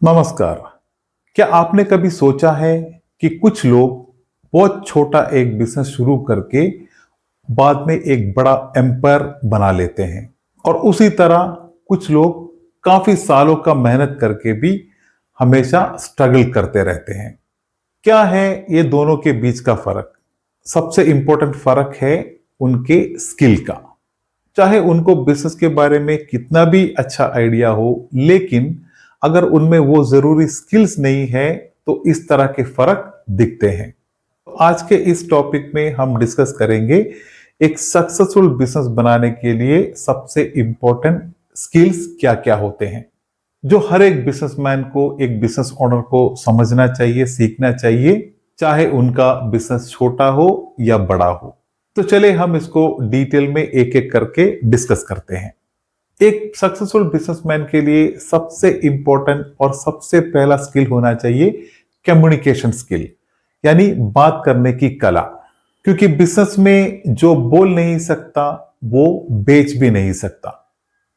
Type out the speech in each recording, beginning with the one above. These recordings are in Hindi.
नमस्कार। क्या आपने कभी सोचा है कि कुछ लोग बहुत छोटा एक बिजनेस शुरू करके बाद में एक बड़ा एम्पायर बना लेते हैं और उसी तरह कुछ लोग काफी सालों का मेहनत करके भी हमेशा स्ट्रगल करते रहते हैं। क्या है ये दोनों के बीच का फर्क? सबसे इंपॉर्टेंट फर्क है उनके स्किल का। चाहे उनको बिजनेस के बारे में कितना भी अच्छा आइडिया हो, लेकिन अगर उनमें वो जरूरी स्किल्स नहीं है तो इस तरह के फर्क दिखते हैं। आज के इस टॉपिक में हम डिस्कस करेंगे एक सक्सेसफुल बिजनेस बनाने के लिए सबसे इंपॉर्टेंट स्किल्स क्या क्या होते हैं, जो हर एक बिजनेसमैन को, एक बिजनेस ओनर को समझना चाहिए, सीखना चाहिए, चाहे उनका बिजनेस छोटा हो या बड़ा हो। तो चले हम इसको डिटेल में एक एक करके डिस्कस करते हैं। एक सक्सेसफुल बिजनेसमैन के लिए सबसे इंपॉर्टेंट और सबसे पहला स्किल होना चाहिए कम्युनिकेशन स्किल, यानी बात करने की कला। क्योंकि बिजनेस में जो बोल नहीं सकता वो बेच भी नहीं सकता।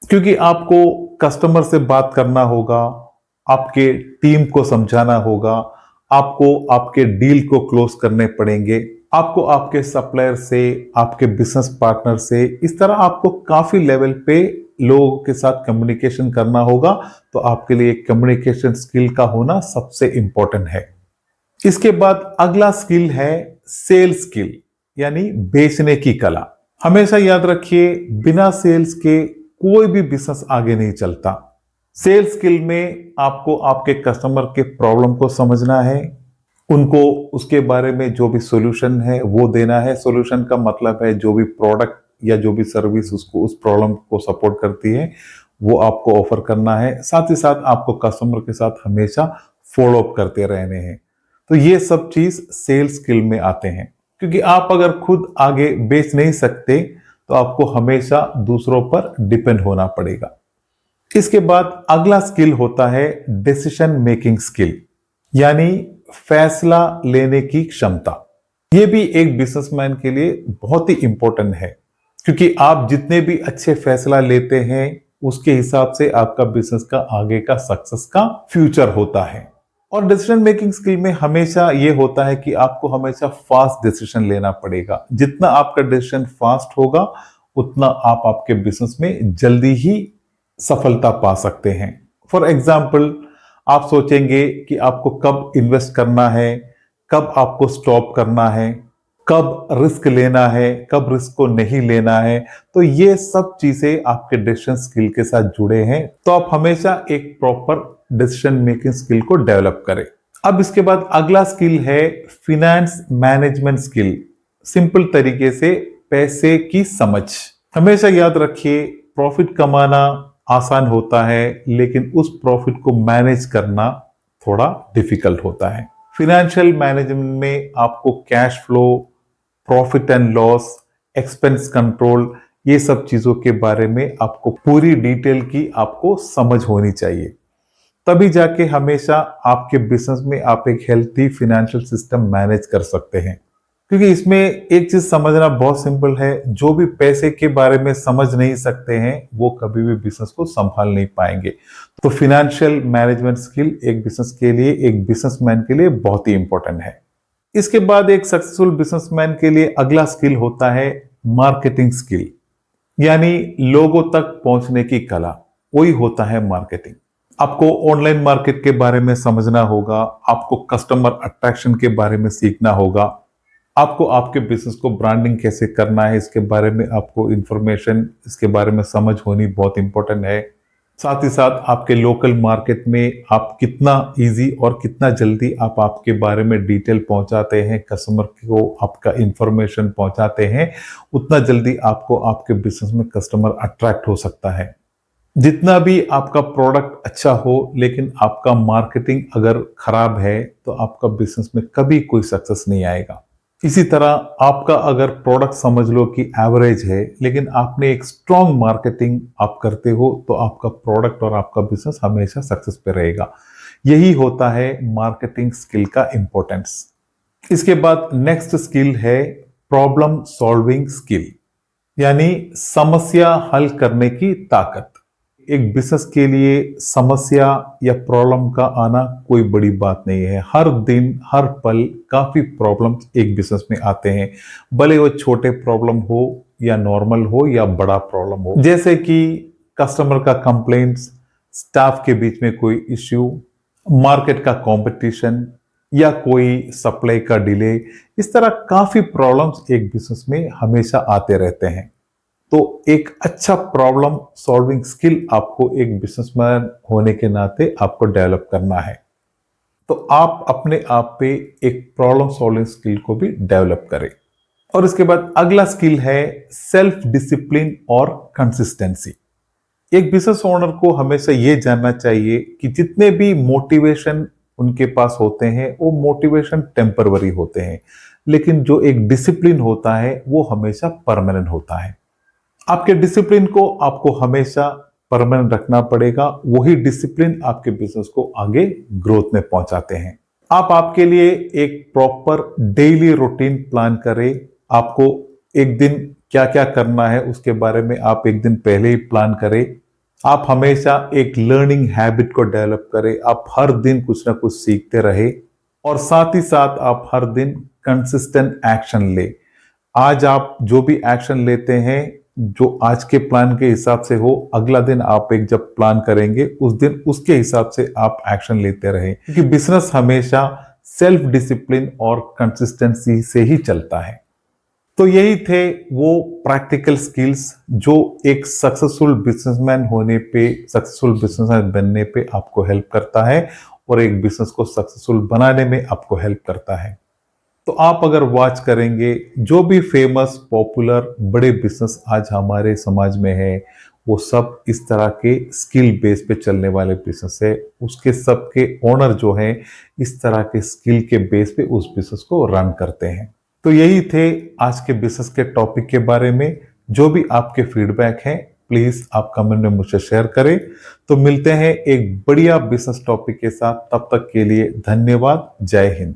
क्योंकि आपको कस्टमर से बात करना होगा, आपके टीम को समझाना होगा, आपको आपके डील को क्लोज करने पड़ेंगे, आपको आपके सप्लायर से, आपके बिजनेस पार्टनर से, इस तरह आपको काफी लेवल पे लोगों के साथ कम्युनिकेशन करना होगा। तो आपके लिए कम्युनिकेशन स्किल का होना सबसे इंपॉर्टेंट है। इसके बाद अगला स्किल है सेल्स स्किल, यानी बेचने की कला। हमेशा याद रखिए, बिना सेल्स के कोई भी बिजनेस आगे नहीं चलता। सेल्स स्किल में आपको आपके कस्टमर के प्रॉब्लम को समझना है, उनको उसके बारे में जो भी सॉल्यूशन है वो देना है। सॉल्यूशन का मतलब है जो भी प्रोडक्ट या जो भी सर्विस उसको उस प्रॉब्लम को सपोर्ट करती है वो आपको ऑफर करना है। साथ ही साथ आपको कस्टमर के साथ हमेशा फॉलो अप करते रहने हैं। तो ये सब चीज सेल्स स्किल में आते हैं। क्योंकि आप अगर खुद आगे बेच नहीं सकते तो आपको हमेशा दूसरों पर डिपेंड होना पड़ेगा। इसके बाद अगला स्किल होता है डिसीजन मेकिंग स्किल, यानी फैसला लेने की क्षमता। यह भी एक बिजनेसमैन के लिए बहुत ही इंपॉर्टेंट है। क्योंकि आप जितने भी अच्छे फैसला लेते हैं उसके हिसाब से आपका बिजनेस का आगे का सक्सेस का फ्यूचर होता है। और डिसीजन मेकिंग स्किल में हमेशा यह होता है कि आपको हमेशा फास्ट डिसीजन लेना पड़ेगा। जितना आपका डिसीजन फास्ट होगा उतना आप आपके बिजनेस में जल्दी ही सफलता पा सकते हैं। फॉर एग्जाम्पल, आप सोचेंगे कि आपको कब इन्वेस्ट करना है, कब आपको स्टॉप करना है, कब रिस्क लेना है, कब रिस्क को नहीं लेना है। तो ये सब चीजें आपके डिसीजन स्किल के साथ जुड़े हैं। तो आप हमेशा एक प्रॉपर डिसीजन मेकिंग स्किल को डेवलप करें। अब इसके बाद अगला स्किल है फिनेंस मैनेजमेंट स्किल। सिंपल तरीके से पैसे की समझ। हमेशा याद रखिए, प्रॉफिट कमाना आसान होता है लेकिन उस प्रॉफिट को मैनेज करना थोड़ा डिफिकल्ट होता है। फिनेंशियल मैनेजमेंट में आपको cash flow, profit and loss, expense control, ये सब चीजों के बारे में आपको पूरी डिटेल की आपको समझ होनी चाहिए। तभी जाके हमेशा आपके बिजनेस में आप एक हेल्थी फिनेंशियल सिस्टम मैनेज कर सकते हैं। क्योंकि इसमें एक चीज समझना बहुत सिंपल है, जो भी पैसे के बारे में समझ नहीं सकते हैं वो कभी भी बिजनेस को संभाल नहीं पाएंगे। तो फिनेंशियल मैनेजमेंट स्किल एक बिजनेस के लिए, एक बिजनेसमैन के लिए बहुत ही इंपॉर्टेंट है। इसके बाद एक सक्सेसफुल बिजनेसमैन के लिए अगला स्किल होता है मार्केटिंग स्किल, यानी लोगों तक पहुंचने की कला। वही होता है मार्केटिंग। आपको ऑनलाइन मार्केट के बारे में समझना होगा, आपको कस्टमर अट्रैक्शन के बारे में सीखना होगा, आपको आपके बिजनेस को ब्रांडिंग कैसे करना है इसके बारे में आपको इंफॉर्मेशन, इसके बारे में समझ होनी बहुत इंपॉर्टेंट है। साथ ही साथ आपके लोकल मार्केट में आप कितना इजी और कितना जल्दी आप आपके बारे में डिटेल पहुंचाते हैं, कस्टमर को आपका इंफॉर्मेशन पहुंचाते हैं, उतना जल्दी आपको आपके बिजनेस में कस्टमर अट्रैक्ट हो सकता है। जितना भी आपका प्रोडक्ट अच्छा हो लेकिन आपका मार्केटिंग अगर खराब है तो आपका बिजनेस में कभी कोई सक्सेस नहीं आएगा। इसी तरह आपका अगर प्रोडक्ट समझ लो कि एवरेज है लेकिन आपने एक स्ट्रॉन्ग मार्केटिंग आप करते हो तो आपका प्रोडक्ट और आपका बिजनेस हमेशा सक्सेस पे रहेगा। यही होता है मार्केटिंग स्किल का इंपॉर्टेंस। इसके बाद नेक्स्ट स्किल है प्रॉब्लम सॉल्विंग स्किल, यानी समस्या हल करने की ताकत। एक बिजनेस के लिए समस्या या प्रॉब्लम का आना कोई बड़ी बात नहीं है। हर दिन हर पल काफी प्रॉब्लम्स एक बिजनेस में आते हैं, भले वो छोटे प्रॉब्लम हो या नॉर्मल हो या बड़ा प्रॉब्लम हो, जैसे कि कस्टमर का कंप्लेंट्स, स्टाफ के बीच में कोई इश्यू, मार्केट का कंपटीशन या कोई सप्लाई का डिले। इस तरह काफी प्रॉब्लम्स एक बिजनेस में हमेशा आते रहते हैं। तो एक अच्छा प्रॉब्लम सॉल्विंग स्किल आपको एक बिजनेसमैन होने के नाते आपको डेवलप करना है। तो आप अपने आप पे एक प्रॉब्लम सॉल्विंग स्किल को भी डेवलप करें। और इसके बाद अगला स्किल है सेल्फ डिसिप्लिन और कंसिस्टेंसी। एक बिजनेस ओनर को हमेशा यह जानना चाहिए कि जितने भी मोटिवेशन उनके पास होते हैं वो मोटिवेशन टेम्परवरी होते हैं, लेकिन जो एक डिसिप्लिन होता है वो हमेशा परमानेंट होता है। आपके डिसिप्लिन को आपको हमेशा परमानेंट रखना पड़ेगा। वही डिसिप्लिन आपके बिजनेस को आगे ग्रोथ में पहुंचाते हैं। आप आपके लिए एक प्रॉपर डेली रूटीन प्लान करें। आपको एक दिन क्या क्या करना है उसके बारे में आप एक दिन पहले ही प्लान करें। आप हमेशा एक लर्निंग हैबिट को डेवलप करें। आप हर दिन कुछ ना कुछ सीखते रहे और साथ ही साथ आप हर दिन कंसिस्टेंट एक्शन ले। आज आप जो भी एक्शन लेते हैं, जो आज के प्लान के हिसाब से हो, अगला दिन आप एक जब प्लान करेंगे उस दिन उसके हिसाब से आप एक्शन लेते रहे, क्योंकि बिजनेस हमेशा सेल्फ डिसिप्लिन और कंसिस्टेंसी से ही चलता है। तो यही थे वो प्रैक्टिकल स्किल्स जो एक सक्सेसफुल बिजनेसमैन होने पे, सक्सेसफुल बिजनेसमैन बनने पे आपको हेल्प करता है और एक बिजनेस को सक्सेसफुल बनाने में आपको हेल्प करता है। तो आप अगर वॉच करेंगे जो भी फेमस पॉपुलर बड़े बिजनेस आज हमारे समाज में है, वो सब इस तरह के स्किल बेस पे चलने वाले बिजनेस है। उसके सबके ओनर जो हैं इस तरह के स्किल के बेस पे उस बिजनेस को रन करते हैं। तो यही थे आज के बिजनेस के टॉपिक के बारे में। जो भी आपके फीडबैक हैं प्लीज आप कमेंट में मुझसे शेयर करें। तो मिलते हैं एक बढ़िया बिजनेस टॉपिक के साथ, तब तक के लिए धन्यवाद। जय हिंद।